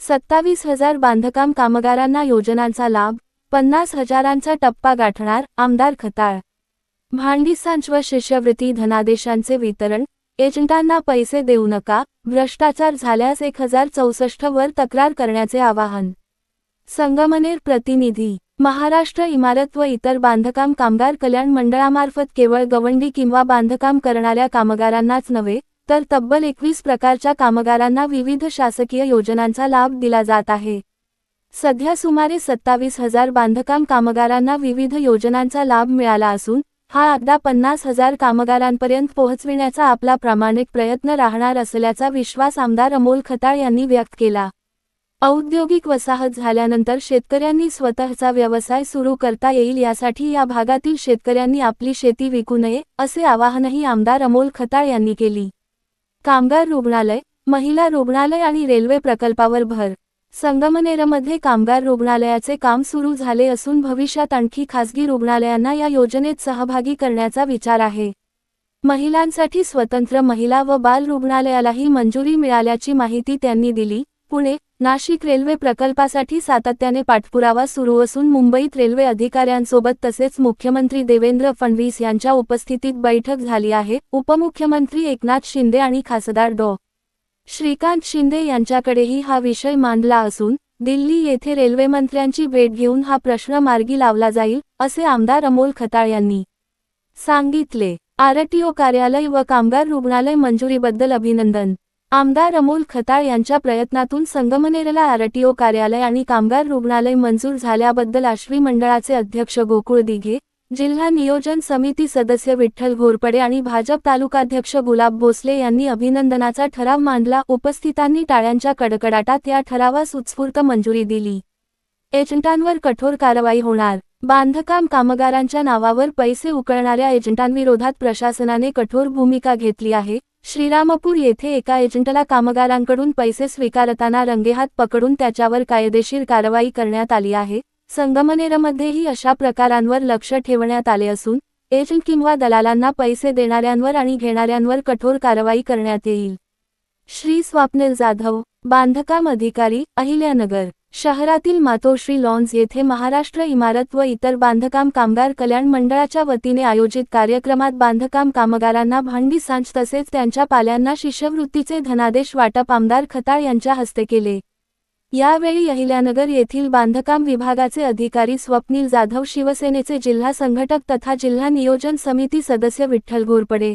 27,000 बांधकाम कामगारांना योजनांचा लाभ, 50,000चा टप्पा गाठणार आमदार खताळ. भांडीसांच व शिष्यवृत्ती धनादेशांचे वितरण, एजंटांना पैसे देऊ नका, भ्रष्टाचार झाल्यास 1064 वर तक्रार करण्याचे आवाहन. संगमनेर प्रतिनिधी. महाराष्ट्र इमारत व इतर बांधकाम कामगार कल्याण मंडळामार्फत केवळ गवंडी किंवा बांधकाम करणाऱ्या कामगारांनाच नव्हे, तर तब्बल 21 प्रकारच्या कामगारांना विविध शासकीय योजनांचा लाभ दिला जात आहे. सध्या सुमारे 27,000 बांधकाम कामगारांना विविध योजनांचा लाभ मिळाला असून, हा आकडा 50,000 कामगारांपर्यंत पोहोचविण्याचा आपला प्रामाणिक प्रयत्न राहणार असल्याचा विश्वास आमदार अमोल खताळ यांनी व्यक्त केला. औद्योगिक वसाहत झाल्यानंतर शेतकऱ्यांनी स्वतःचा व्यवसाय सुरू करता येईल यासाठी या भागातील शेतकऱ्यांनी आपली शेती विकू नये, असे आवाहनही आमदार अमोल खताळ यांनी केली. कामगार रुग्णालय, महिला रुग्णालय आणि रेल्वे प्रकल्पावर भर. संगमनेरमध्ये कामगार रुग्णालयाचे काम सुरू झाले असून भविष्यात आणखी खासगी रुग्णालयांना या योजनेत सहभागी करण्याचा विचार आहे. महिलांसाठी स्वतंत्र महिला व बाल रुग्णालयालाही मंजुरी मिळाल्याची माहिती त्यांनी दिली. पुणे, नाशिक रेल्वे प्रकल्पासाठी सातत्याने पाठपुरावा सुरू असून मुंबईत रेल्वे अधिकाऱ्यांसोबत तसेच मुख्यमंत्री देवेंद्र फडणवीस यांच्या उपस्थितीत बैठक झाली आहे. उपमुख्यमंत्री एकनाथ शिंदे आणि खासदार डॉ. श्रीकांत शिंदे यांच्याकडेही हा विषय मांडला असून, दिल्ली येथे रेल्वेमंत्र्यांची भेट घेऊन हा प्रश्न मार्गी लावला जाईल, असे आमदार अमोल खताळ यांनी सांगितले. आरटीओ कार्यालय व कामगार रुग्णालय मंजुरीबद्दल अभिनंदन. आमदार अमोल खताळ यांच्या प्रयत्नातून संगमनेरला आरटीओ कार्यालय आणि कामगार रुग्णालय मंजूर झाल्याबद्दल आश्वी मंडळाचे अध्यक्ष गोकुळ दिघे, जिल्हा नियोजन समिती सदस्य विठ्ठल घोरपडे आणि भाजप तालुकाध्यक्ष गुलाब भोसले यांनी अभिनंदनाचा ठराव मांडला. उपस्थितांनी टाळ्यांच्या कडकडाटात या ठरावास उत्स्फूर्त मंजुरी दिली. एजंटांवर कठोर कारवाई होणार. बांधकाम कामगारांच्या नावावर पैसे उकळणाऱ्या एजंटांविरोधात प्रशासनाने कठोर भूमिका घेतली आहे. श्रीरामपूर येथे एका एजंटला कामगारांकडून पैसे स्वीकारताना रंगेहात पकडून त्याच्यावर कायदेशीर कारवाई करण्यात आली आहे. संगमनेरमध्येही अशा प्रकारांवर लक्ष ठेवण्यात आले असून, एजंट किंवा दलालांना पैसे देणाऱ्यांवर आणि घेणाऱ्यांवर कठोर कारवाई करण्यात येईल. श्री स्वप्नील जाधव, बांधकाम अधिकारी, अहिल्यानगर. शहरातील मातोश्री लॉन्स येथे महाराष्ट्र इमारत व इतर बांधकाम कामगार कल्याण मंडळाच्या वतीने आयोजित कार्यक्रमात बांधकाम कामगारांना भांडी सांज तसेच त्यांच्या पाल्यांना शिष्यवृत्तीचे धनादेश वाटप आमदार खताळ यांच्या हस्ते केले. यावेळी अहिल्यानगर येथील बांधकाम विभागाचे अधिकारी स्वप्नील जाधव, शिवसेनेचे जिल्हा संघटक तथा जिल्हा नियोजन समिती सदस्य विठ्ठल घोरपडे,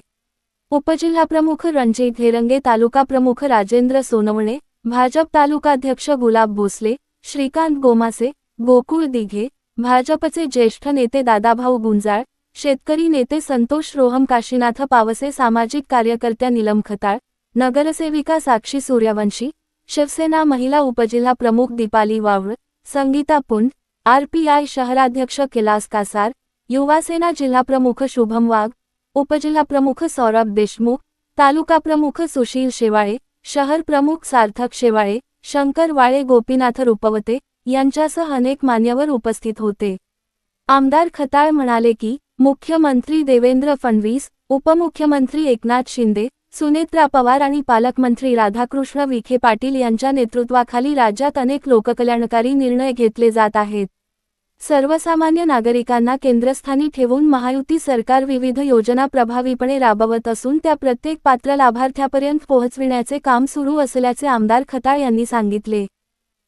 उपजिल्हाप्रमुख रणजित हेरंगे, तालुकाप्रमुख राजेंद्र सोनवणे, भाजप तालुकाध्यक्ष गुलाब भोसले, श्रीकांत गोमासे, गोकुळ दिघे, भाजपचे ज्येष्ठ नेते दादाभाऊ गुंजाळ, शेतकरी नेते संतोष रोहम, काशीनाथ पावसे, सामाजिक कार्यकर्त्या नीलम खताळ, नगरसेविका साक्षी सूर्यवंशी, शिवसेना महिला उपजिल्हा प्रमुख दीपाली वावळ, संगीता पुंड, आरपीआय शहराध्यक्ष कैलास कासार, युवासेना जिल्हाप्रमुख शुभम वाघ, उपजिल्हाप्रमुख सौरभ देशमुख, तालुकाप्रमुख सुशील शेवाळे, शहर प्रमुख सार्थक शेवाळे, शंकर वाळे, गोपीनाथ रुपवते यांच्यासह अनेक मान्यवर उपस्थित होते. आमदार खताळ म्हणाले की, मुख्यमंत्री देवेंद्र फडणवीस, उपमुख्यमंत्री एकनाथ शिंदे, सुनेत्रा पवार आणि पालकमंत्री राधाकृष्ण विखे पाटील यांच्या नेतृत्वाखाली राज्यात अनेक लोककल्याणकारी निर्णय घेतले जात आहेत. सर्वसामान्य नागरिकांना केंद्रस्थानी ठेवून महायुती सरकार विविध योजना प्रभावीपणे राबवत असून त्या प्रत्येक पात्र लाभार्थ्यापर्यंत पोहोचविण्याचे काम सुरू असल्याचे आमदार खताळ यांनी सांगितले.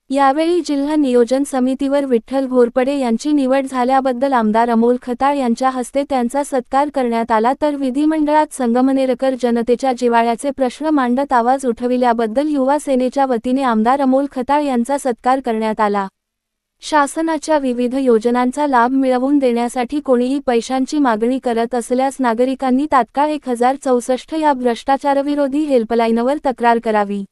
यावेळी जिल्हा नियोजन समितीवर विठ्ठल घोरपडे यांची निवड झाल्याबद्दल आमदार अमोल खताळ यांच्या हस्ते त्यांचा सत्कार करण्यात आला, तर विधिमंडळात संगमनेरकर जनतेच्या जिव्हाळ्याचे प्रश्न मांडत आवाज उठविल्याबद्दल युवा सेनेच्या वतीने आमदार अमोल खताळ यांचा सत्कार करण्यात आला. शासनाच्या विविध योजनांचा लाभ मिळवून देण्यासाठी कोणीही पैशांची मागणी करत असल्यास नागरिकांनी तात्काळ 1064 या भ्रष्टाचारविरोधी हेल्पलाईनवर तक्रार करावी.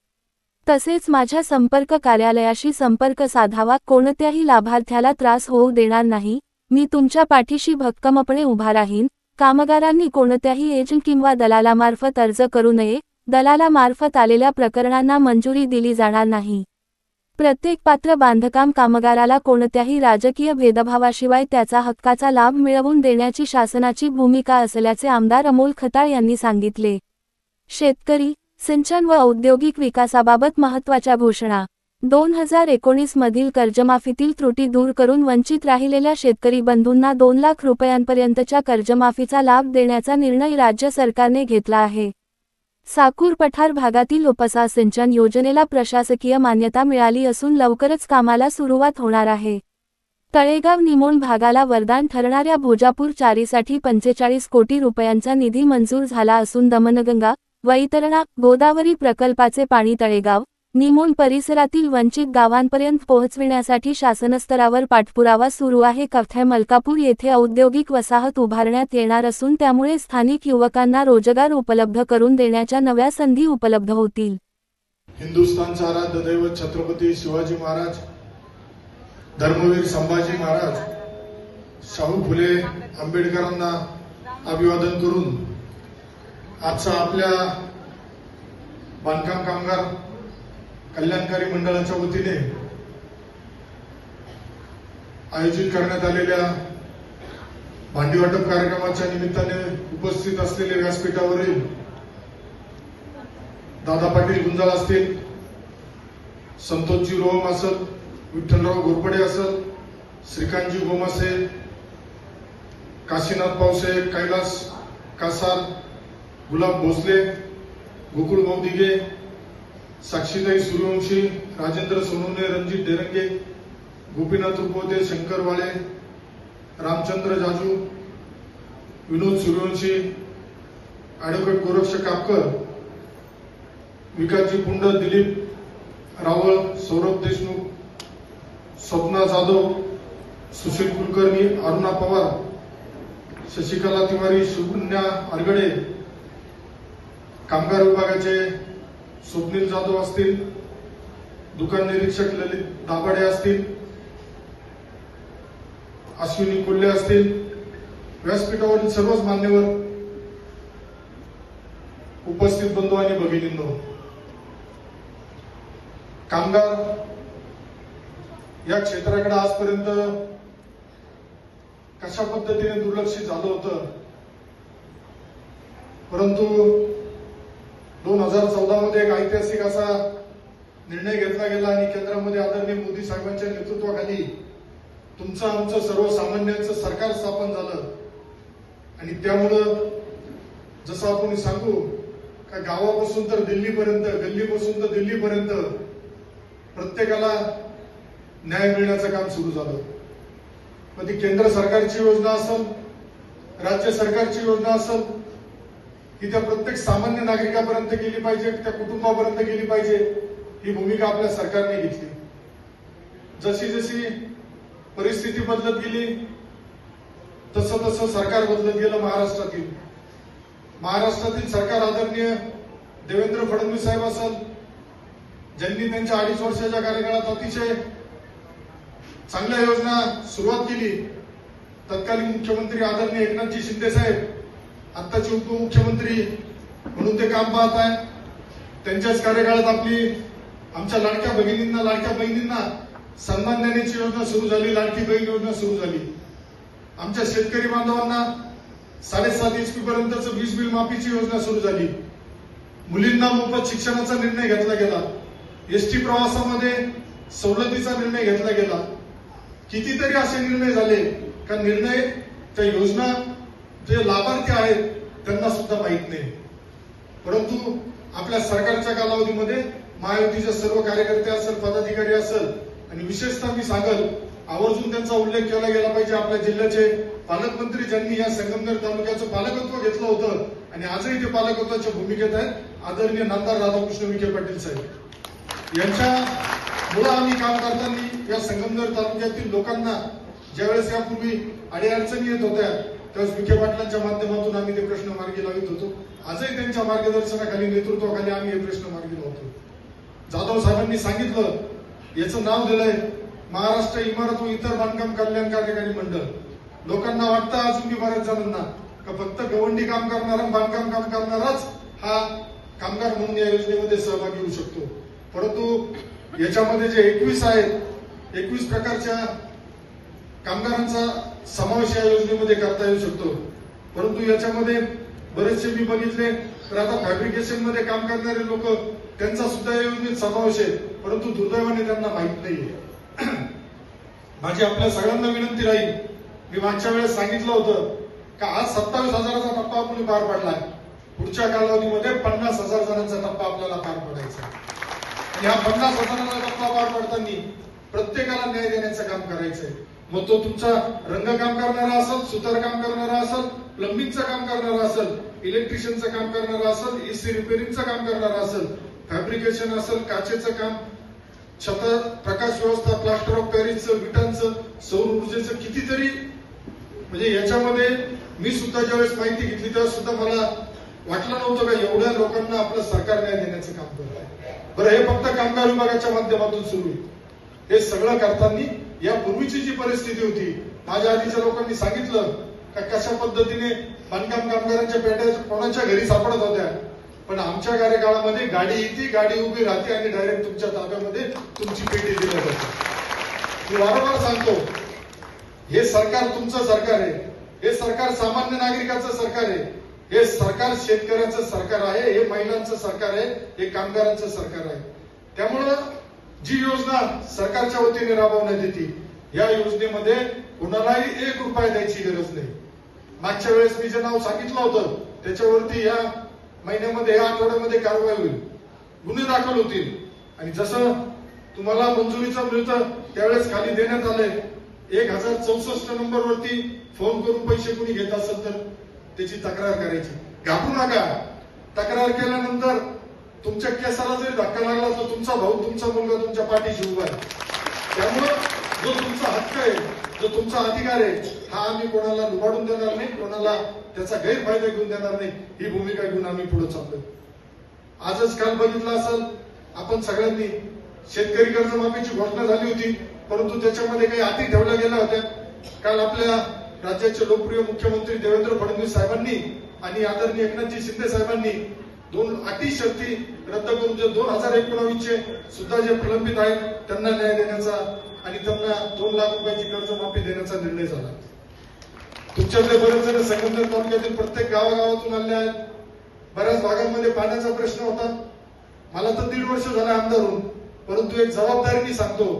तसेच माझ्या संपर्क कार्यालयाशी संपर्क साधावा. कोणत्याही लाभार्थ्याला त्रास होऊ देणार नाही. मी तुमच्या पाठीशी भक्कमपणे उभा राहीन. कामगारांनी कोणत्याही एजंट किंवा दलालामार्फत अर्ज करू नये. दलालामार्फत आलेल्या प्रकरणांना मंजुरी दिली जाणार नाही. प्रत्येक पात्र बांधकाम कामगाराला कोणत्याही राजकीय भेदभावाशिवाय त्याचा हक्काचा लाभ मिळवून देण्याची शासनाची भूमिका असल्याचे आमदार अमोल खताळ यांनी सांगितले. शेतकरी, सिंचन व औद्योगिक विकासाबाबत महत्त्वाच्या घोषणा. 2019 मधील कर्जमाफीतील त्रुटी दूर करून वंचित राहिलेल्या शेतकरी बंधूंना 2 लाख रुपयांपर्यंतच्या कर्जमाफीचा लाभ देण्याचा निर्णय राज्य सरकारने घेतला आहे. साकूर पठार भागातील उपसा सिंचन योजनेला प्रशासकीय मान्यता मिळाली असून लवकरच कामाला सुरुवात होणार आहे. तळेगाव निमोण भागाला वरदान ठरणाऱ्या भोजापूर चारीसाठी 45 कोटी रुपयांचा निधी मंजूर झाला असून दमनगंगा, वैतरणा, गोदावरी प्रकल्पाचे पाणी तळेगाव, निमोण परिसरातील वंचित गावांपर्यंत पोहोचविण्यासाठी शासनस्तरावर पाठपुरावा सुरू आहे. कवठे मलकापूर येथे औद्योगिक वसाहत उभारण्यात येणार असून त्यामुळे स्थानिक युवकांना रोजगार उपलब्ध करून देण्याच्या नव्या संधी उपलब्ध होतील. हिंदुस्थानचा आराध्य दैवत छत्रपती शिवाजी महाराज, धर्मवीर संभाजी महाराज, शाहू फुले आंबेडकरांना अभिवादन करून आजचा आपल्या बांधकाम कामगार कल्याणकारी मंडळाच्या वतीने आयोजित करण्यात आलेल्या भांडी वाटप कार्यक्रमाच्या निमित्ताने उपस्थित असलेले व्यासपीठावरील दादा पाटील गुंजाळ असतील, संतोषजी रोहम असत, विठ्ठलराव घोरपडे असत, श्रीकांतजी गोमासे, काशीनाथ पावसे, कैलास कासार, गुलाब भोसले, गोकुळ मौदिगे, साक्षीताई सूर्यवंशी, राजेंद्र सोनवणे, रणजित डेरंगे, गोपीनाथ रुपवते, शंकर वाळे, रामचंद्र जाजू, विनोद सूर्यवंशी, ॲडव्होकेट गोरक्ष कापकर, विकासजी पुंड, दिलीप रावळ, सौरभ देशमुख, स्वप्ना जाधव, सुशील कुलकर्णी, अरुणा पवार, शशिकला तिवारी, सुकन्या आरगडे, कामगार विभागाचे स्वप्नील जाधव असतील, दुकान निरीक्षक ललित दाभाडे असतील, अश्विनी कोल्हे असतील, व्यासपीठावरील सर्वच मान्यवर उपस्थित बंधू आणि भगिनींनो, कामगार या क्षेत्राकडे आजपर्यंत कशा पद्धतीने दुर्लक्षित झालं होतं, परंतु 2014 मध्ये एक ऐतिहासिक असा निर्णय घेतला गेला आणि केंद्रामध्ये आदरणीय मोदी साहेबांच्या नेतृत्वाखाली तुमचं आमचं सर्वसामान्यांचं सरकार स्थापन झालं. आणि त्यामुळं जसं आपण सांगू का गावापासून तर दिल्लीपर्यंत, गल्लीपासून तर दिल्लीपर्यंत प्रत्येकाला न्याय मिळण्याचं काम सुरू झालं. मग ती केंद्र सरकारची योजना असेल, राज्य सरकारची योजना असेल, की त्या प्रत्येक सामान्य नागरिकापर्यंत गेली पाहिजे, त्या कुटुंबापर्यंत गेली पाहिजे, ही भूमिका आपल्या सरकारने घेतली. जशी जशी परिस्थिती बदलत गेली तसं तसं सरकार बदलत गेलं. महाराष्ट्रातील सरकार आदरणीय देवेंद्र फडणवीस साहेब असेल, ज्यांनी त्यांच्या 2.5 वर्षाच्या कार्यकाळात अतिशय चांगल्या योजना सुरुवात केली. तत्कालीन मुख्यमंत्री आदरणीय एकनाथजी शिंदे साहेब, आत्ताचे उपमुख्यमंत्री म्हणून ते काम पाहत आहे. त्यांच्याच कार्यकाळात आमच्या लाडक्या भगिनींना, लाडक्या बहिणींना सन्मान देण्याची योजना सुरू झाली, लाडकी बहीण योजना सुरू झाली. आमच्या शेतकरी बांधवांना 7.5 HP पर्यंतच वीज बिल माफीची योजना सुरू झाली. मुलींना मोफत शिक्षणाचा निर्णय घेतला गेला. एसटी प्रवासामध्ये सवलतीचा निर्णय घेतला गेला. कितीतरी असे निर्णय झाले का निर्णय त्या योजना जे लाभार्थी आहेत त्यांना सुद्धा माहीत नाही. परंतु आपल्या सरकारच्या कालावधीमध्ये महायुतीचे सर्व कार्यकर्ते असेल, पदाधिकारी असेल, आणि विशेषतः मी सांगल आवर्जून त्यांचा उल्लेख केला गेला पाहिजे, आपल्या जिल्ह्याचे पालकमंत्री ज्यांनी या संगमनेर तालुक्याचं पालकत्व घेतलं होतं आणि आजही ते पालकत्वाच्या भूमिकेत आहेत, आदरणीय नामदार राधाकृष्ण विखे पाटील साहेब. यांच्यामुळे आम्ही काम करताना या संगमनेर तालुक्यातील लोकांना ज्यावेळेस यापूर्वी अडीअडचणी येत होत्या त्यावेळेस विखे पाटलांच्या माध्यमातून आम्ही ते प्रश्न मार्गी लावित होतो. आजही त्यांच्या मार्गदर्शनाखाली, नेतृत्वाखाली आम्ही हे प्रश्न मार्गी लावतो. जाधव साहेबांनी सांगितलं, याचं नाव दिलंय महाराष्ट्र इमारत व इतर बांधकाम कल्याण कार्यकारी मंडळ. लोकांना वाटतं अजूनही बऱ्याच जणांना का फक्त गवंडी काम करणारा, बांधकाम काम करणाराच हा कामगार म्हणून या योजनेमध्ये सहभागी होऊ शकतो. परंतु याच्यामध्ये जे 21 आहेत, 21 प्रकारच्या कामगारांचा समावेश या योजनेमध्ये करता येऊ शकतो. परंतु याच्यामध्ये बरेचसे मी बघितले तर आता फॅब्रिकेशन मध्ये काम करणारे लोक, त्यांचा सुद्धा या योजनेत समावेश आहे. परंतु दुर्दैवाने त्यांना माहित नाहीये. माझी आपल्या सगळ्यांना विनंती राहील, मी मागच्या वेळेस सांगितलं होतं का आज 27,000चा टप्पा आपण पार पडलाय, पुढच्या कालावधीमध्ये 50,000 जणांचा टप्पा आपल्याला पार पडायचा. आणि हा 50,000चा टप्पा पार पडताना प्रत्येकाला न्याय देण्याचं काम करायचंय. मग तो तुमचा रंगकाम करणारा असेल, सुतारकाम करणारा असेल, प्लंबिंगचं काम करणारा असेल, इलेक्ट्रिशियनचं काम करणारा असेल, एसी रिपेअरिंगचं काम करणारा असेल, फॅब्रिकेशन असेल, काचेचं काम, छत, प्रकाश व्यवस्था, प्लास्टर ऑफ पॅरिसचं, विटांचं, सौर ऊर्जेचं, कितीतरी. म्हणजे याच्यामध्ये मी सुद्धा ज्यावेळेस माहिती घेतली त्यावेळेस सुद्धा मला वाटलं नव्हतं का एवढ्या लोकांना आपलं सरकार न्याय देण्याचं काम करत आहे. बरं, हे फक्त कामगार विभागाच्या माध्यमातून सुरू आहे. हे सगळं करताना यापूर्वीची जी परिस्थिती होती, माझ्या आधीच्या लोकांनी सांगितलं का कशा पद्धतीने बांधकाम कामगारांच्या पेट्या कोणाच्या घरी सापडत होत्या, पण आमच्या कार्यकाळामध्ये गाडी येते, गाडी उभी राहते आणि डायरेक्ट तुमच्या ताब्यामध्ये तुमची पेटी दिली जाते. मी वारंवार सांगतो, हे सरकार तुमचं सरकार आहे, हे सरकार सामान्य नागरिकाचं सरकार आहे, हे सरकार शेतकऱ्याचं सरकार आहे, हे महिलांचं सरकार आहे, हे कामगारांचं सरकार आहे. त्यामुळं जी योजना सरकारच्या वतीने राबवण्यात येते, या योजनेमध्ये कोणालाही 1 रुपया द्यायची गरज नाही. मागच्या वेळेस मी जे नाव सांगितलं होतं त्याच्यावरती या महिन्यामध्ये, या आठवड्यामध्ये कारवाई होईल, गुन्हे दाखल होतील. आणि जसं तुम्हाला मंजुरीचं मिळतं त्यावेळेस खाली देण्यात आलंय 1064 नंबरवरती फोन करून पैसे कोणी घेत असेल तर त्याची तक्रार करायची. घाबरू नका. तक्रार केल्यानंतर तुमच्या केसाला जरी धक्का लागला तर तुमचा भाऊ, तुमचा मुलगा तुमच्या पाठीशी उभा आहे. त्यामुळं जो तुमचा हक्क आहे, जो तुमचा अधिकार आहे, हा आम्ही कोणाला लुबाडून देणार नाही, कोणाला त्याचा गैरफायदा घेऊन देणार नाही. ही भूमिका घेऊन आम्ही पुढे चाललोय. आजच काल बघितलं असेल आपण सगळ्यांनी, शेतकरी कर्जमाफीची घोषणा झाली होती, परंतु त्याच्यामध्ये काही अटी ठेवल्या गेल्या होत्या. काल आपल्या राज्याचे लोकप्रिय मुख्यमंत्री देवेंद्र फडणवीस साहेबांनी आणि आदरणीय एकनाथजी शिंदे साहेबांनी 2 अटी शर्ती रद्द करून जे 2019चे सुद्धा जे प्रलंबित आहेत त्यांना न्याय देण्याचा आणि त्यांना 2 लाख रुपयाची कर्जमाफी देण्याचा निर्णय झाला. तुमच्यातले बरेच जण संगमनेर तालुक्यातील प्रत्येक गावागावातून आले आहेत. बऱ्याच भागांमध्ये पाण्याचा प्रश्न होता. मला तर 1.5 वर्ष झालं आमदार होऊन, परंतु एक जबाबदारीने सांगतो,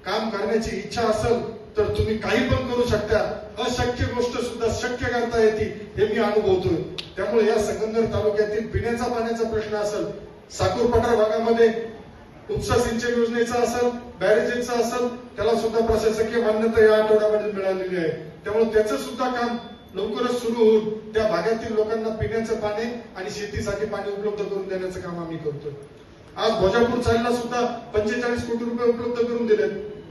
काम करण्याची इच्छा असेल तर तुम्ही काही पण करू शकता. अशक्य गोष्ट सुद्धा शक्य करता येते हे मी अनुभवतोय. त्यामुळे या संगमनेर तालुक्यातील पिण्याचा पाण्याचा प्रश्न असेल, साकूर पठार भागामध्ये उपसा सिंचन योजनेचा असेल, बॅरेजेसचा असेल, त्याला सुद्धा प्रशासकीय मान्यता या आठवड्यामध्ये मिळालेली आहे. त्यामुळे त्याचं सुद्धा काम लवकरच सुरू होऊन त्या भागातील लोकांना पिण्याचं पाणी आणि शेतीसाठी पाणी उपलब्ध करून देण्याचं काम आम्ही करतोय. आज भोजापूर चालीला सुद्धा 45 कोटी रुपये उपलब्ध करून दिले.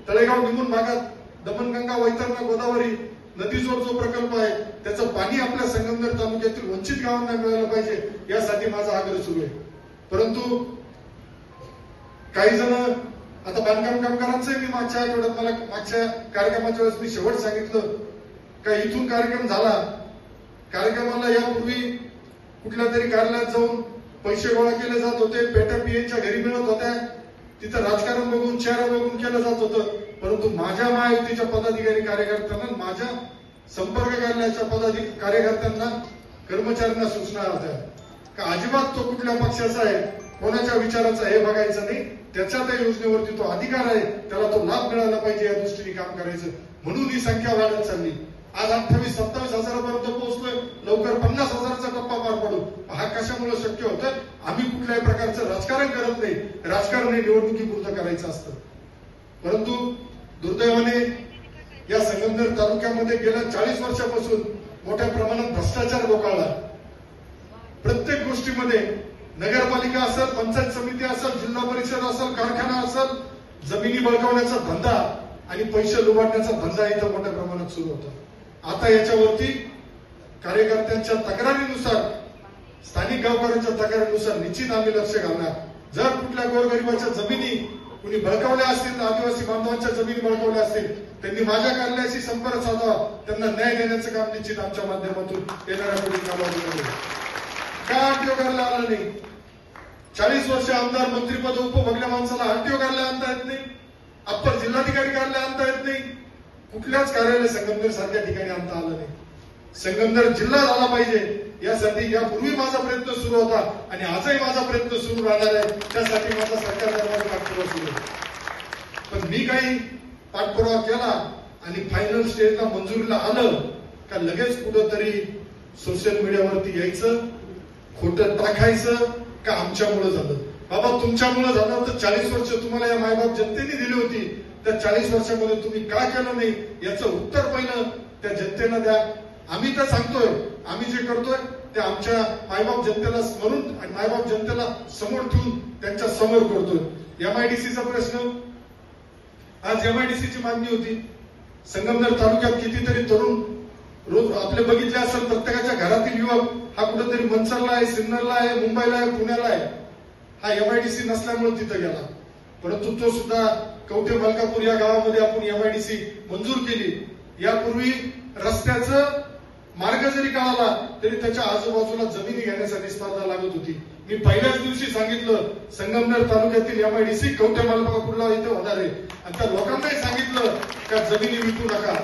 तळेगाव निमून भागात दमणगंगा, वैतरणा, गोदावरी नदीजोड जो प्रकल्प आहे त्याचं पाणी आपल्या संगमनेर तालुक्यातील वंचित गावांना मिळालं पाहिजे, यासाठी माझा आग्रह सुरू आहे. परंतु काही जण आता बांधकाम कामगारांचं मी मागच्या आठवड्यात, मला मागच्या कार्यक्रमाच्या वेळेस मी शेवट सांगितलं का इथून कार्यक्रम झाला, कार्यक्रमाला यापूर्वी कुठल्या तरी कार्यालयात जाऊन पैसे गोळा केले जात होते, पेट्या पीएच्या घरी मिळत होत्या, तिथं राजकारण बघून, चेहरा बघून केलं जात होतं. परंतु माझ्या महायुतीच्या पदाधिकारी कार्यकर्त्यांना, माझ्या संपर्क कार्यालयाच्या कार्यकर्त्यांना, कर्मचाऱ्यांना सूचना होत्या का अजिबात तो कुठल्या पक्षाचा आहे, कोणाच्या विचाराचा हे बघायचं नाही, त्याच्या त्या योजनेवरती तो अधिकार आहे, त्याला तो लाभ मिळाला पाहिजे या दृष्टीने काम करायचं. म्हणून ही संख्या वाढत चालली. आज 28-27 हजारापर्यंत पोहोचलोय. लवकर 50,000चा टप्पा पार पडू. हा कशामुळे शक्य होतं? आम्ही कुठल्याही प्रकारचं राजकारण करत नाही. राजकारण हे निवडणुकीपुरतं करायचं असतं. परंतु दुर्दैवाने या संगमनेर तालुक्यामध्ये गेल्या 40 वर्षापासून मोठ्या प्रमाणात भ्रष्टाचार लोकाळला. प्रत्येक गोष्टीमध्ये नगरपालिका असेल, पंचायत समिती असेल, जिल्हा परिषद असेल, कारखाना असेल, जमिनी बळकावण्याचा धंदा आणि पैसे लुबाडण्याचा धंदा इथं मोठ्या प्रमाणात सुरू होता. आता याच्यावरती कार्यकर्त्यांच्या तक्रारीनुसार, स्थानिक गावकऱ्यांच्या तक्रारीनुसार निश्चित आम्ही लक्ष घालणार. जर कुठल्या गोरगरिबाच्या जमिनी कुणी बळकावल्या असतील, आदिवासी बांधवांच्या जमिनी बळकावल्या असतील, त्यांनी माझ्या कार्यालयाशी संपर्क साधावा. त्यांना न्याय देण्याचं काम निश्चित आमच्या माध्यमातून येणाऱ्या पुढील कालावधीमध्ये. का आरटीओ कार्यालय आला नाही? 40 वर्ष आमदार, मंत्रीपद उपभोगल्या माणसाला आरटीओ कार्यालय आणता येत नाही, अप्पर जिल्हाधिकारी कार्यालय आणता येत नाही, कुठल्याच कार्यालय संगमनेर सारख्या ठिकाणी आणता आलं नाही. संगमनेर जिल्हा झाला पाहिजे यासाठी यापूर्वी माझा प्रयत्न सुरू होता आणि आजही माझा प्रयत्न सुरू राहणार आहे. त्यासाठी माझा सरकार दरबारी पाठपुरावा सुरू आहे. पण मी काही पाठपुरावा केला आणि फायनल स्टेजला मंजुरीला आलं का लगेच कुठंतरी सोशल मीडियावरती यायचं, खोटं टाकायचं का आमच्यामुळे झालं. बाबा तुमच्यामुळे झालं तर 40 वर्ष तुम्हाला या मायबाप जनतेने दिली होती, त्या 40 वर्षामध्ये तुम्ही का केलं नाही याचं उत्तर पहिलं त्या जनतेला द्या. आम्ही तर सांगतोय, आम्ही जे करतोय ते आमच्या मायबाप जनतेला स्मरून आणि मायबाप जनतेला समोर ठेवून त्यांच्या समोर करतोय. एमआयडीसीचा प्रश्न, आज एमआयडीसीची मागणी होती. संगमनेर तालुक्यात कितीतरी तरुण रोज आपले बघितले असेल, प्रत्येकाच्या घरातील युवक हा कुठेतरी मनसरला आहे, सिन्नरला आहे, मुंबईला आहे, पुण्याला आहे. हा एमआयडीसी नसल्यामुळे तिथं गेला. परंतु तो सुद्धा कवठे मलकापूर या गावामध्ये आपण एमआयडीसी मंजूर केली. यापूर्वी रस्त्याचं मार्ग जरी काढला तरी त्याच्या आजूबाजूला जमिनी घेण्यासाठी स्पर्धा लागत होती. मी पहिल्याच दिवशी सांगितलं संगमनेर तालुक्यातील एमआयडीसी कवठे मलकापूरला इथे होणार आहे आणि त्या लोकांनाही सांगितलं का जमिनी विकू नका.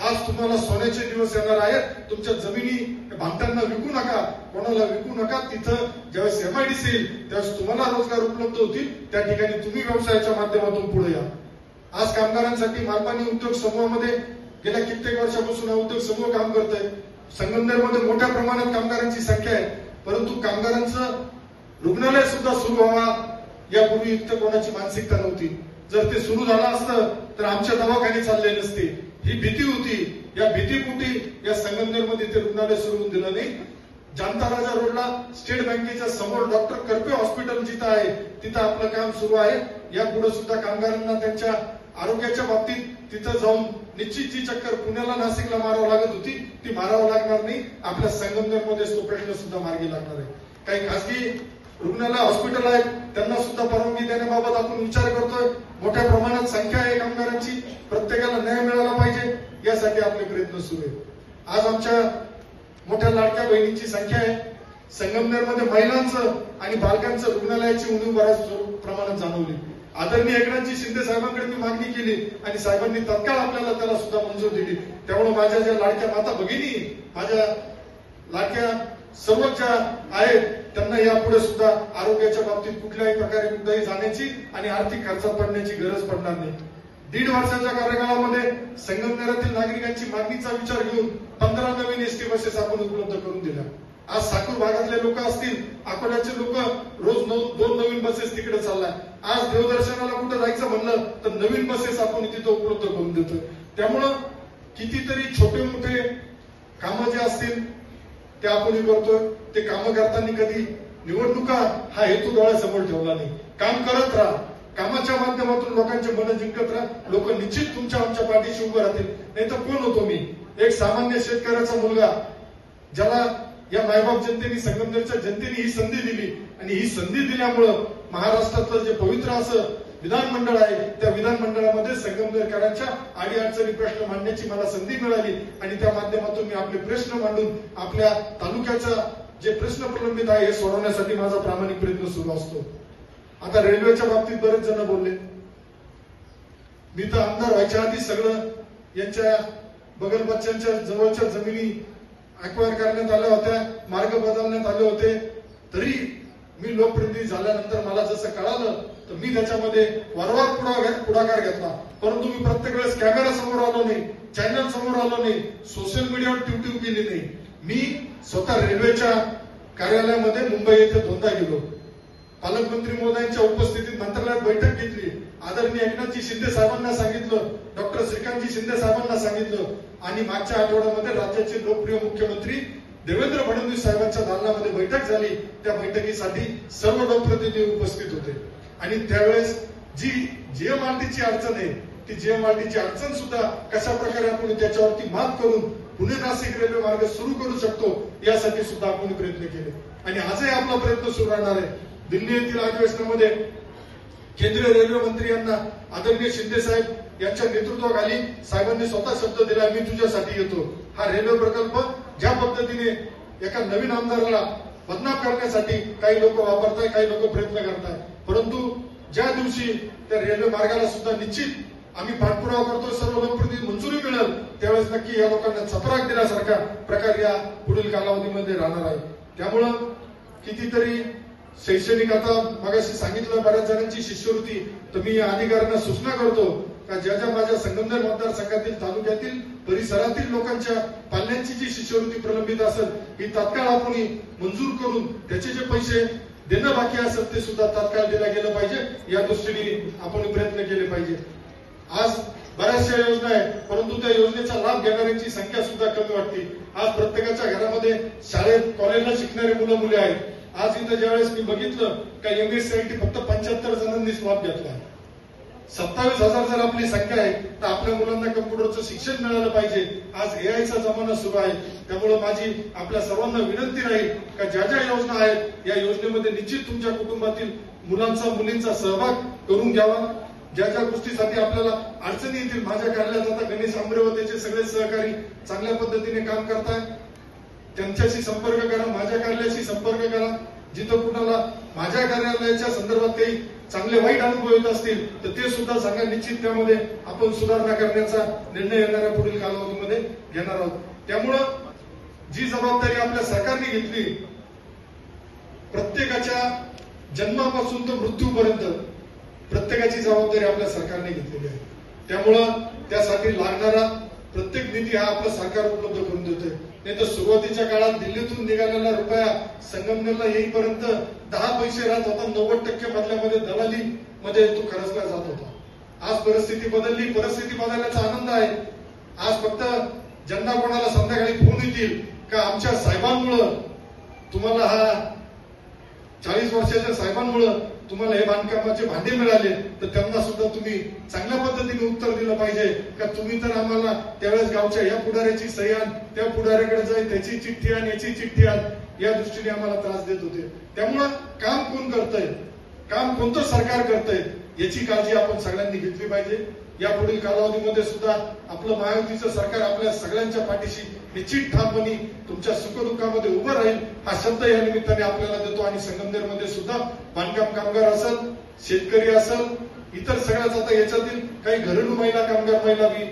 आज तुम्हाला सोन्याचे दिवस येणार आहेत. तुमच्या जमिनी भामट्यांना विकू नका, कोणाला विकू नका. तिथं ज्यावेळेस एमआयडीसी येईल त्यावेळेस तुम्हाला रोजगार उपलब्ध होतील. त्या ठिकाणी तुम्ही व्यवसायाच्या माध्यमातून पुढे या. आज कामगारांसाठी मालपानी उद्योग समूहामध्ये गेल्या कित्येक वर्षापासून हा उद्योग समूह काम करत आहे. संगमनेरमध्ये मोठ्या प्रमाणात कामगारांची संख्या आहे. परंतु कामगारांचं रुग्णालय सुद्धा सुरू व्हावा यापूर्वी इतकं कोणाची मानसिकता नव्हती. जर ते सुरू झालं असतं तर आमच्या दवाखाने चालले नसते. ही भीती होती. या भीतीपोटी या संगमनेरमध्ये ते रुग्णालय सुरू होऊन दिलं नाही. जनता राजा रोडला स्टेट बँकेच्या समोर डॉक्टर करपे हॉस्पिटल जिथं आहे तिथं आपलं काम सुरू आहे. यापुढे सुद्धा कामगारांना त्यांच्या आरोग्याच्या बाबतीत तिथं जाऊन निश्चित जी चक्कर पुण्याला नाशिकला मारावं लागत होती ती मारावं लागणार नाही. आपल्या संगमनेरमध्येच तो प्रश्न सुद्धा मार्गी लागणार आहे. काही खासगी रुग्णालय हॉस्पिटल आहेत त्यांना सुद्धा परवानगी देण्याबाबत आपण विचार करतोय. मोठ्या प्रमाणात संख्या आहे कामगारांची, प्रत्येकाला न्याय मिळाला पाहिजे यासाठी आपले प्रयत्न सुरू आहेत. आज आमच्या मोठ्या लाडक्या बहिणींची संख्या आहे. संगमनेरमध्ये महिलांचं आणि बालकांचं रुग्णालयाची उणीव बऱ्याच प्रमाणात जाणवली. आदरणीय एकनाथजी शिंदे साहेबांकडे मी मागणी केली आणि साहेबांनी तत्काळ आपल्याला त्याला सुद्धा मंजूर दिली. त्यामुळे माझ्या ज्या लाडक्या माता भगिनी, माझ्या लाडक्या सर्व ज्या आहेत त्यांना यापुढे सुद्धा आरोग्याच्या बाबतीत कुठल्याही प्रकारे कुठेही जाण्याची आणि आर्थिक खर्चात पडण्याची गरज पडणार नाही. 1.5 वर्षाच्या कार्यकाळामध्ये संगमनेरातील नागरिकांची मागणीचा विचार घेऊन 15 नवीन एसटी बसेस आपण उपलब्ध करून दिल्या. आज साकूर भागातले लोक असतील, अकोल्याचे लोक रोज 2 नवीन बसेस तिकडे चाललाय. आज देवदर्शनाला कुठं जायचं म्हणलं तर नवीन बसेस आपण तिथं उपलब्ध करून देतोय. त्यामुळं कितीतरी छोटे मोठे कामं जे असतील ते आपण करतोय. ते कामं करताना कधी निवडणुका हा हेतू डोळ्यासमोर ठेवला नाही. काम करत राहा, कामाच्या माध्यमातून लोकांचे मन जिंकत राहा. लोक निश्चित तुमच्या आमच्या पाठीशी उभं राहतील. नाही तर कोण होतो मी, एक सामान्य शेतकऱ्याचा मुलगा ज्याला या मायबाप जनतेने, संगमनेरच्या जनतेने ही संधी दिली आणि ही संधी दिल्यामुळं महाराष्ट्रातलं जे पवित्र असं विधानमंडळ आहे त्या विधानमंडळामध्ये संगमनेरकरांच्या अडीअडचणी प्रश्न मांडण्याची मला संधी मिळाली आणि त्या माध्यमातून मी आपले प्रश्न मांडून आपल्या तालुक्याचा जे प्रश्न प्रलंबित आहे हे सोडवण्यासाठी माझा प्रामाणिक प्रयत्न सुरू असतो. आता रेल्वेच्या बाबतीत बरेच जण बोलले. मी तर आमदार व्हायच्या आधी सगळं यांच्या बगल बच्च्यांच्या जवळच्या जमिनी अक्वायर करण्यात आल्या होत्या, मार्ग बदलण्यात आले होते. तरी मी लोकप्रतिनिधी झाल्यानंतर मला जसं कळालं तर मी त्याच्यामध्ये वारंवार पुढाकार घेतला. परंतु मी प्रत्येक वेळेस कॅमेरा समोर आलो नाही, चॅनल समोर आलो नाही, सोशल मीडियावर ट्यूट्यूब केली नाही. मी स्वतः रेल्वेच्या कार्यालयामध्ये मुंबई येथे 2दा गेलो. पालकमंत्री महोदयांच्या उपस्थितीत मंत्रालयात बैठक घेतली. आदरणीय एकनाथजी शिंदे साहेबांना सांगितलं, डॉक्टर श्रीकांतजी शिंदे साहेबांना सांगितलं आणि मागच्या आठवड्यामध्ये राज्याचे लोकप्रिय मुख्यमंत्री देवेंद्र फडणवीस साहेबांच्या दालनामध्ये बैठक झाली. त्या बैठकीसाठी सर्व लोकप्रतिनिधी उपस्थित होते आणि त्यावेळेस जी जीएमआरटीची अडचण आहे ती जीएमआरटीची अडचण सुद्धा कशा प्रकारे आपण त्याच्यावरती मात करून पुणे नाशिक रेल्वे मार्ग सुरू करू शकतो यासाठी सुद्धा आपण प्रयत्न केले आणि आजही आपला प्रयत्न सुरू राहणार आहे. दिल्ली येथील अधिवेशनामध्ये केंद्रीय रेल्वे मंत्री यांना आदरणीय शिंदे साहेब यांच्या नेतृत्वाखाली साहेबांनी स्वतः शब्द दिला, मी तुझ्यासाठी येतो. हा रेल्वे प्रकल्प ज्या पद्धतीने एका नवीन आमदाराला बदनाम करण्यासाठी काही लोक वापरताय, काही लोक प्रयत्न करताय, परंतु ज्या दिवशी त्या रेल्वे मार्गाला सुद्धा निश्चित आम्ही पाठपुरावा करतो, सर्व लोकप्रतिनिधी मंजुरी मिळेल त्यावेळेस नक्की या लोकांना चपराक दिल्यासारखा प्रकार या पुढील कालावधीमध्ये राहणार आहे. त्यामुळं कितीतरी शैक्षणिक, आता मगाशी सांगितलं बऱ्याच जणांची शिष्यवृत्ती, तर मी या अधिकाऱ्यांना सूचना करतो का ज्या ज्या माझ्या संगमनेर मतदारसंघातील तालुक्यातील परिसरातील लोकांच्या पाल्यांची जी शिष्यवृत्ती प्रलंबित असेल ही तात्काळ आपण मंजूर करून त्याचे जे पैसे देणं बाकी असेल ते सुद्धा तात्काळ दिल्या गेलं पाहिजे, या दृष्टीने आपण प्रयत्न केले पाहिजे. आज बऱ्याचशा योजना आहेत, परंतु त्या योजनेचा लाभ घेणाऱ्यांची संख्या सुद्धा कमी वाटते. आज प्रत्येकाच्या घरामध्ये शाळेत कॉलेजला शिकणारे मुलं मुली आहेत. आज इथं ज्यावेळेस मी बघितलं का MSCIT फक्त 75 जणांनीच लाभ घेतला. 27,000 जर आपली संख्या आहे तर आपल्या मुलांना कम्प्युटरचं शिक्षण मिळालं पाहिजे. आज AI चा जमाना सुरू आहे. त्यामुळे माझी आपल्या सर्वांना विनंती राहील का ज्या ज्या योजना आहेत या योजनेमध्ये निश्चित तुमच्या कुटुंबातील मुलांचा मुलींचा सहभाग करून घ्यावा. ज्या ज्या गोष्टीसाठी आपल्याला अडचणी येतील, माझ्या कार्यालयात आता गणेश आंबरेवतेचे सगळे सहकारी चांगल्या पद्धतीने काम करतायत, त्यांच्याशी संपर्क करा, माझ्या कार्यालयाशी संपर्क करा. जिथं कुणाला माझ्या कार्यालयाच्या संदर्भात काही चांगले वाईट अनुभव येत असतील तर ते सुद्धा सांगा. निश्चित त्यामध्ये आपण सुधारणा करण्याचा निर्णय येणाऱ्या पुढील कालावधीमध्ये घेणार आहोत. त्यामुळं जी जबाबदारी आपल्या सरकारने घेतली, प्रत्येकाच्या जन्मापासून तर मृत्यूपर्यंत प्रत्येकाची जबाबदारी आपल्या सरकारने घेतलेली आहे. त्यामुळं त्यासाठी लागणारा प्रत्येक निधी हा आपलं सरकार उपलब्ध करून देतोय. नाही तर सुरुवातीच्या काळात दिल्लीतून निघालेला रुपया संगमनेरला येईपर्यंत 10 पैसे राहत होता. 90% बदल्यामध्ये दलाली मध्ये तो खर्चला जात होता. आज परिस्थिती बदलली, परिस्थिती बदलण्याचा आनंद आहे. आज फक्त ज्यांना कोणाला संध्याकाळी फोन येतील का आमच्या साहेबांमुळं तुम्हाला हा 40 वर्षाच्या साहेबांमुळं तुम्हाला हे बांधकामाचे भांडे मिळाले, तर त्यांना सुद्धा तुम्ही चांगल्या पद्धतीने उत्तर दिलं पाहिजे का तुम्ही तर आम्हाला त्यावेळेस गावच्या या पुढाऱ्याची सही आण, त्या पुढाऱ्याकडे जाईल त्याची चिठ्ठी आण, याची चिठ्ठी आण, या दृष्टीने आम्हाला त्रास देत होते. त्यामुळं काम कोण करतंय, काम कोणतं सरकार करतंय याची काळजी आपण सगळ्यांनी घेतली पाहिजे. या पुढील कालावधीमध्ये सुद्धा आपलं महायुतीचं सरकार आपल्या सगळ्यांच्या पाठीशी निश्चित ठामपणे तुमच्या सुखदुःखामध्ये उभं राहील हा शब्द या निमित्ताने आपल्याला देतो. आणि संगमनेरमध्ये सुद्धा बांधकाम कामगार असेल, शेतकरी असेल, इतर सगळ्याच आता याच्यातील काही घरेलू महिला कामगार महिला बी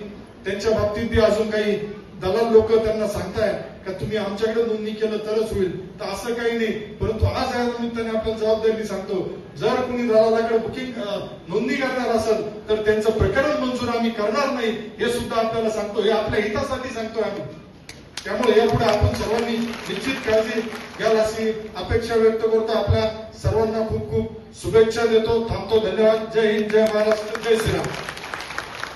त्यांच्या बाबतीत बी अजून काही दलाल लोक त्यांना सांगताय का तुम्ही आमच्याकडे नोंदणी केलं तरच होईल, तर असं काही नाही. परंतु आज या निमित्ताने आपण जबाबदारी सांगतो, जर कोणी दलालाकडे बुकिंग नोंदणी करणार असेल तर त्यांचं प्रकरण मंजूर आम्ही करणार नाही, हे सुद्धा आपल्याला सांगतो. हे आपल्या हितासाठी सांगतोय आम्ही. त्यामुळे यापुढे आपण सर्वांनी निश्चित काळजी घ्याल अशी अपेक्षा व्यक्त करतो. आपल्या सर्वांना खूप खूप शुभेच्छा देतो. थांबतो. धन्यवाद. जय हिंद, जय महाराष्ट्र, जय श्रीराम.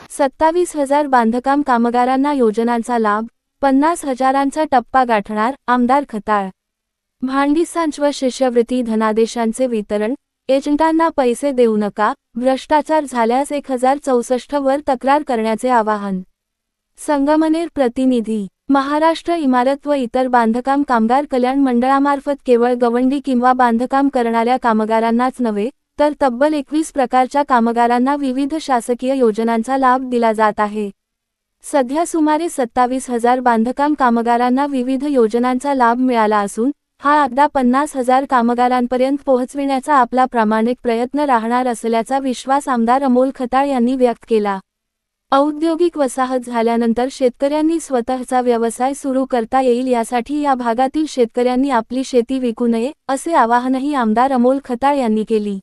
27,000 बांधकाम कामगारांना योजनांचा लाभ, 50,000चा टप्पा गाठणार, आमदार खताळ. भांडीसांच व शिष्यवृत्ती धनादेशांचे वितरण, एजंटांना पैसे देऊ नका, भ्रष्टाचार झाल्यास 1064 वर तक्रार करण्याचे आवाहन. संगमनेर प्रतिनिधी. महाराष्ट्र इमारत व इतर बांधकाम कामगार कल्याण मंडळामार्फत केवळ गवंडी किंवा बांधकाम करणाऱ्या कामगारांनाच नव्हे तर तब्बल 21 प्रकारच्या कामगारांना विविध शासकीय योजनांचा लाभ दिला जात आहे. सध्या सुमारे 27,000 बांधकाम कामगारांना विविध योजनांचा लाभ मिळाला असून हा अगदा 50,000 कामगारांपर्यंत पोहोचविण्याचा आपला प्रामाणिक प्रयत्न राहणार असल्याचा विश्वास आमदार अमोल खताळ यांनी व्यक्त केला. औद्योगिक वसाहत झाल्यानंतर शेतकऱ्यांनी स्वतःचा व्यवसाय सुरू करता येईल यासाठी या भागातील शेतकऱ्यांनी आपली शेती विकू नये असे आवाहनही आमदार अमोल खताळ यांनी केली.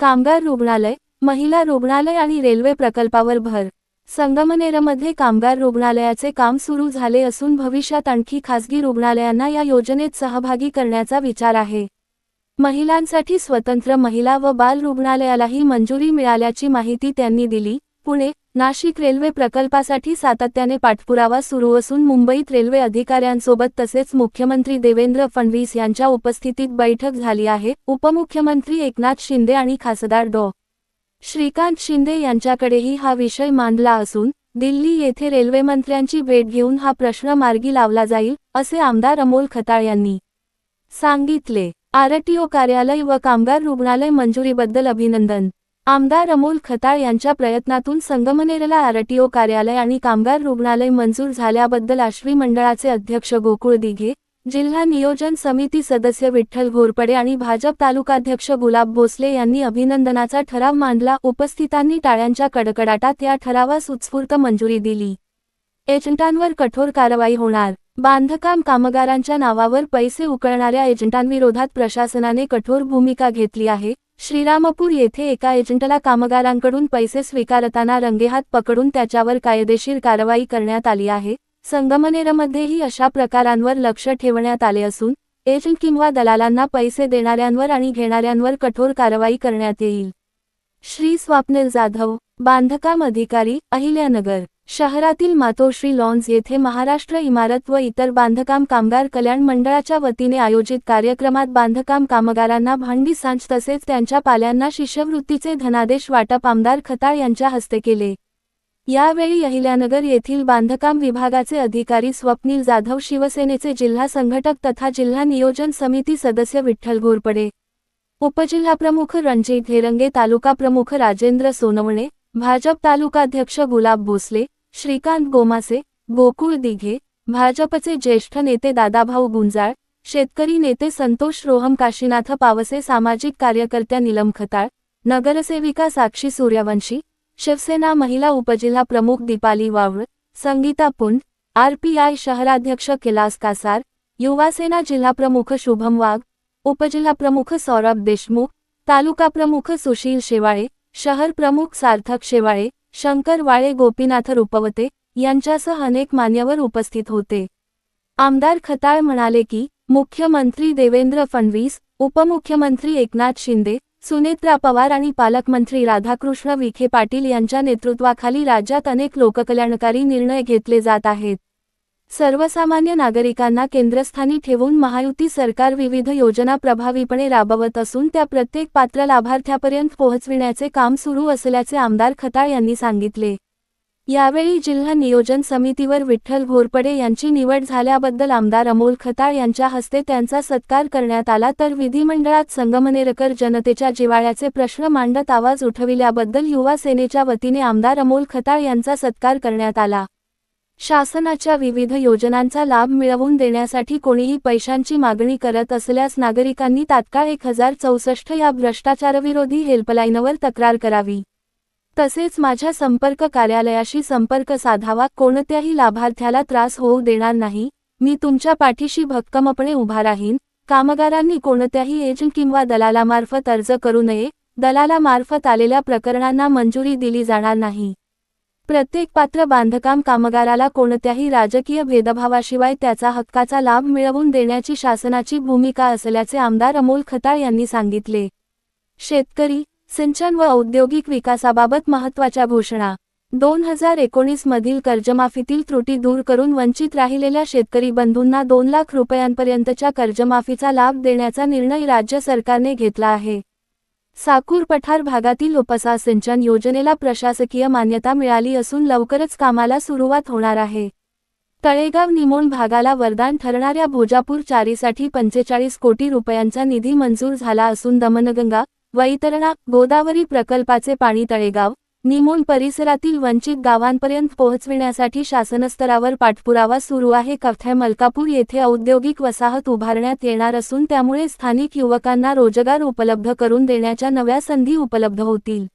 कामगार रुग्णालय, महिला रुग्णालय आणि रेल्वे प्रकल्पावर भर. संगमनेरमध्ये कामगार रुग्णालयाचे काम सुरू झाले असून भविष्यात आणखी खासगी रुग्णालयांना या योजनेत सहभागी करण्याचा विचार आहे. महिलांसाठी स्वतंत्र महिला व बाल रुग्णालयालाही मंजुरी मिळाल्याची माहिती त्यांनी दिली. पुणे, नाशिक रेल्वे प्रकल्पासाठी सातत्याने पाठपुरावा सुरू असून मुंबईत रेल्वे अधिकाऱ्यांसोबत तसेच मुख्यमंत्री देवेंद्र फडणवीस यांच्या उपस्थितीत बैठक झाली आहे. उपमुख्यमंत्री एकनाथ शिंदे आणि खासदार डॉ. श्रीकांत शिंदे यांच्याकडेही हा विषय मांडला असून दिल्ली येथे रेल्वेमंत्र्यांची भेट घेऊन हा प्रश्न मार्गी लावला जाईल असे आमदार अमोल खताळ यांनी सांगितले. आरटीओ कार्यालय व कामगार रुग्णालय मंजुरीबद्दल अभिनंदन. आमदार अमोल खताळ यांच्या प्रयत्नातून संगमनेरला आरटीओ कार्यालय आणि कामगार रुग्णालय मंजूर झाल्याबद्दल आश्वी मंडळाचे अध्यक्ष गोकुळ दिघे, जिल्हा नियोजन समिती सदस्य विठ्ठल घोरपडे आणि भाजप तालुकाध्यक्ष गुलाब भोसले यांनी अभिनंदनाचा ठराव मांडला. उपस्थितांनी टाळ्यांच्या कडकडाटात या ठरावास उत्स्फूर्त मंजुरी दिली. एजंटांवर कठोर कारवाई होणार. बांधकाम कामगारांच्या नावावर पैसे उकळणाऱ्या एजंटांविरोधात प्रशासनाने कठोर भूमिका घेतली आहे. श्रीरामपूर येथे एका एजंटला कामगारांकडून पैसे स्वीकारताना रंगेहात पकडून त्याच्यावर कायदेशीर कारवाई करण्यात आली आहे. संगमनेरमध्येही अशा प्रकारांवर लक्ष ठेवण्यात आले असून एजंट किंवा दलालांना पैसे देणाऱ्यांवर आणि घेणाऱ्यांवर कठोर कारवाई करण्यात येईल. श्री स्वप्नील जाधव, बांधकाम अधिकारी, अहिल्यानगर शहरातील मातोश्री लॉन्स येथे महाराष्ट्र इमारत व इतर बांधकाम कामगार कल्याण मंडळाच्या वतीने आयोजित कार्यक्रमात बांधकाम कामगारांना भांडी सांज तसेच त्यांच्या पाल्यांना शिष्यवृत्तीचे धनादेश वाटप आमदार खताळ यांच्या हस्ते केले. यावेळी अहिल्यानगर येथील बांधकाम विभागाचे अधिकारी स्वप्नील जाधव, शिवसेनेचे जिल्हा संघटक तथा जिल्हा नियोजन समिती सदस्य विठ्ठल घोरपडे, उपजिल्हाप्रमुख रणजित घेरंगे, तालुकाप्रमुख राजेंद्र सोनवणे, भाजप तालुकाध्यक्ष गुलाब भोसले, श्रीकांत गोमासे, गोकुळ दिघे, भाजपचे ज्येष्ठ नेते दादाभाऊ गुंजाळ, शेतकरी नेते संतोष रोहम, काशीनाथ पावसे, सामाजिक कार्यकर्त्या नीलम खताळ, नगरसेविका साक्षी सूर्यवंशी, शिवसेना महिला उपजिल्हा प्रमुख दीपाली वावळ, संगीता पुंड, RPI शहराध्यक्ष कैलास कासार, युवासेना जिल्हाप्रमुख शुभम वाघ, उपजिल्हाप्रमुख सौरभ देशमुख, तालुकाप्रमुख सुशील शेवाळे, शहर प्रमुख सार्थक शेवाळे, शंकर वाळे, गोपीनाथ रुपवते यांच्यासह अनेक मान्यवर उपस्थित होते. आमदार खताळ म्हणाले की मुख्यमंत्री देवेंद्र फडणवीस, उपमुख्यमंत्री एकनाथ शिंदे, सुनेत्रा पवार आणि पालकमंत्री राधाकृष्ण विखे पाटील यांच्या नेतृत्वाखाली राज्यात अनेक लोककल्याणकारी निर्णय घेतले जात आहेत. सर्वसामान्य नागरिकांना केंद्रस्थानी ठेवून महायुती सरकार विविध योजना प्रभावीपणे राबवत असून त्या प्रत्येक पात्र लाभार्थ्यापर्यंत पोहोचविण्याचे काम सुरू असल्याचे आमदार खताळ यांनी सांगितले. यावेळी जिल्हा नियोजन समितीवर विठ्ठल घोरपडे यांची निवड झाल्याबद्दल आमदार अमोल खताळ यांच्या हस्ते त्यांचा सत्कार करण्यात आला, तर विधिमंडळात संगमनेरकर जनतेच्या जिव्हाळ्याचे प्रश्न मांडत आवाज उठविल्याबद्दल युवा सेनेच्या वतीने आमदार अमोल खताळ यांचा सत्कार करण्यात आला. शासनाच्या विविध योजनांचा लाभ मिळवून देण्यासाठी कोणीही पैशांची मागणी करत असल्यास नागरिकांनी तात्काळ 1064 या भ्रष्टाचारविरोधी हेल्पलाईनवर तक्रार करावी. तसेच माझ्या संपर्क कार्यालयाशी संपर्क साधावा. कोणत्याही लाभार्थ्याला त्रास होऊ देणार नाही. मी तुमच्या पाठीशी भक्कमपणे उभा राहीन. कामगारांनी कोणत्याही एजंट किंवा दलालामार्फत अर्ज करू नये. दलालामार्फत आलेल्या प्रकरणांना मंजुरी दिली जाणार नाही. प्रत्येक पात्र बांधकाम कामगाराला कोणत्याही राजकीय भेदभावाशिवाय त्याचा हक्काचा लाभ मिळवून देण्याची शासनाची भूमिका असल्याचे आमदार अमोल खताळ यांनी सांगितले. शेतकरी, सिंचन व औद्योगिक विकासाबाबत महत्त्वाच्या घोषणा. 2019 मधील कर्जमाफीतील त्रुटी दूर करून वंचित राहिलेल्या शेतकरी बंधूंना 2 लाख रुपयांपर्यंतच्या कर्जमाफीचा लाभ देण्याचा निर्णय राज्य सरकारने घेतला आहे. साकूर पठार भागातील उपसा सिंचन योजनेला प्रशासकीय मान्यता मिळाली असून लवकरच कामाला सुरुवात होणार आहे. तळेगाव निमोण भागाला वरदान ठरणाऱ्या भोजापूर चारीसाठी 45 कोटी रुपयांचा निधी मंजूर झाला असून दमनगंगा, वैतरणा, गोदावरी प्रकल्पाचे पाणी तळेगाव, निमोण परिसरातील वंचित गावांपर्यंत पोहोचविण्यासाठी शासनस्तरावर पाठपुरावा सुरू आहे. कवठे मलकापूर येथे औद्योगिक वसाहत उभारण्यात येणार असून त्यामुळे स्थानिक युवकांना रोजगार उपलब्ध करून देण्याच्या नव्या संधी उपलब्ध होतील.